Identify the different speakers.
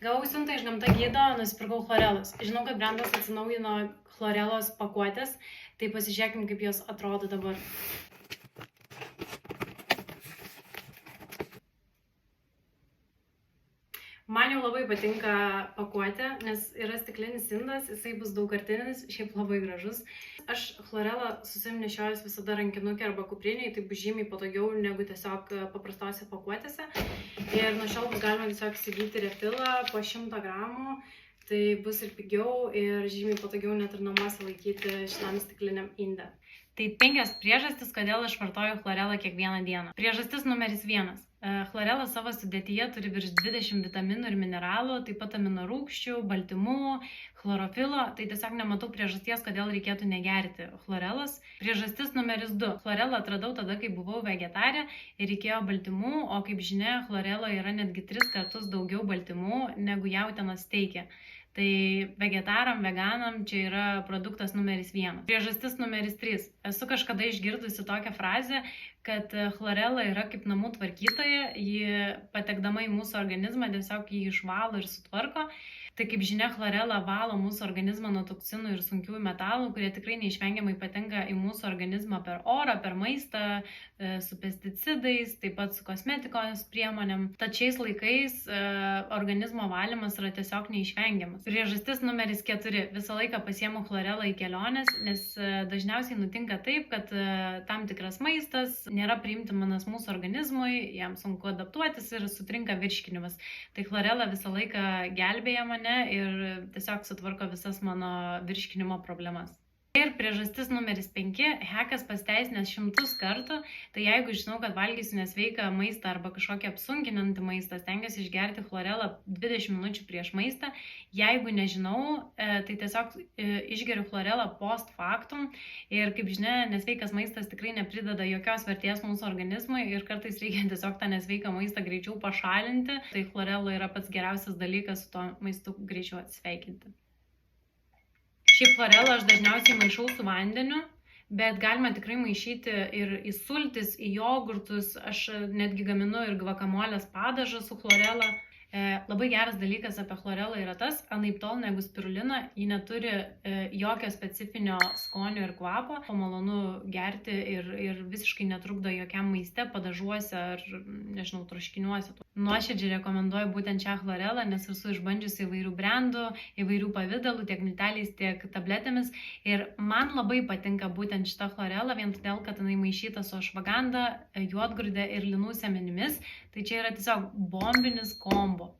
Speaker 1: Gavau siuntą iš Gamta Gydo, nusipirkau chlorelos. Žinau, kad brandas atsinaujino chlorelos pakuotės, tai pasižiūrėkim, kaip jos atrodo dabar. Man jau labai patinka pakuotė, nes yra stiklinis indas, jisai bus daugkartinis, šiaip labai gražus. Aš chlorelą su savimi nešiojus visada rankinukė arba kupriniai, tai bus žymiai patogiau negu tiesiog paprastose pakuotėse. Ir nuo šiol bus galima tiesiog įsigyti refilą po 100 gramų, tai bus ir pigiau ir žymiai patogiau net ir namuose laikyti šitam stikliniam inde. Tai 5 priežastis, kodėl aš vartoju chlorelą kiekvieną dieną. Priežastis numeris 1. Chlorelas savo sudėtyje turi virš 20 vitaminų ir mineralų, taip pat aminorūgščių, baltymų, chlorofilo, tai tiesiog nematau priežasties, kodėl reikėtų negerti chlorelos. Priežastis numeris 2. Chlorelą atradau tada, kai buvau vegetarė ir reikėjo baltymų, o kaip žinia, chlorelo yra netgi 3 kartus daugiau baltymų negu jautienos steike. Tai vegetaram, veganam čia yra produktas numeris 1. Priežastis numeris 3. Esu kažkada išgirdusi tokią frazę, kad chlorela yra kaip namų tvarkytoja, ji patekdama į mūsų organizmą tiesiog jį išvalo ir sutvarko. Tai kaip žinia, chlorela valo mūsų organizmą nuo toksinų ir sunkiųjų metalų, kurie tikrai neišvengiamai patenka į mūsų organizmą per orą, per maistą, su pesticidais, taip pat su kosmetikos priemonėm. Tad šiais laikais organizmo valymas yra tiesiog neišvengiamas. Priežastis numeris 4. Visą laiką pasiemu chlorelą į keliones, nes dažniausiai nutinka taip, kad tam tikras maistas nėra priimtinas mūsų organizmui, jam sunku adaptuotis ir sutrinka virškinimas. Tai chlorela visą laiką gelbėja mane ir tiesiog sutvarko visas mano virškinimo problemas. Ir priežastis numeris 5. Hekas pasiteisinęs 100 kartų, tai jeigu žinau, kad valgysiu nesveiką maistą arba kažkokį apsunkinantį maistą, stengiuosi išgerti chlorelą 20 minučių prieš maistą. Jeigu nežinau, tai tiesiog išgeriu chlorelą post factum ir kaip žinia, nesveikas maistas tikrai neprideda jokios vertės mūsų organizmui ir kartais reikia tiesiog tą nesveiką maistą greičiau pašalinti. Tai chlorela yra pats geriausias dalykas su tuo maistu greičiau atsisveikinti. Šiaip chlorelą aš dažniausiai maišau su vandeniu, bet galima tikrai maišyti ir į sultis, į jogurtus. Aš netgi gaminu ir gvakamolės padažą su chlorela. Labai geras dalykas apie chlorelą yra tas, anaiptol negu spirulina, ji neturi jokio specifinio skonio ir kvapo, o malonu gerti ir visiškai netrukdo jokiam maiste, padažuose ar, nežinau, troškiniuose. Nuoširdžiai rekomenduoju būtent šią chlorelą, nes esu išbandžiusi įvairių brandų, įvairių pavidalų, tiek milteliais, tiek tabletėmis. Ir man labai patinka būtent šita chlorela, vien todėl, kad jinai maišyta su ašvaganda, juodgrūde ir linų semenimis. Tai čia yra tiesiog bombinis kombo.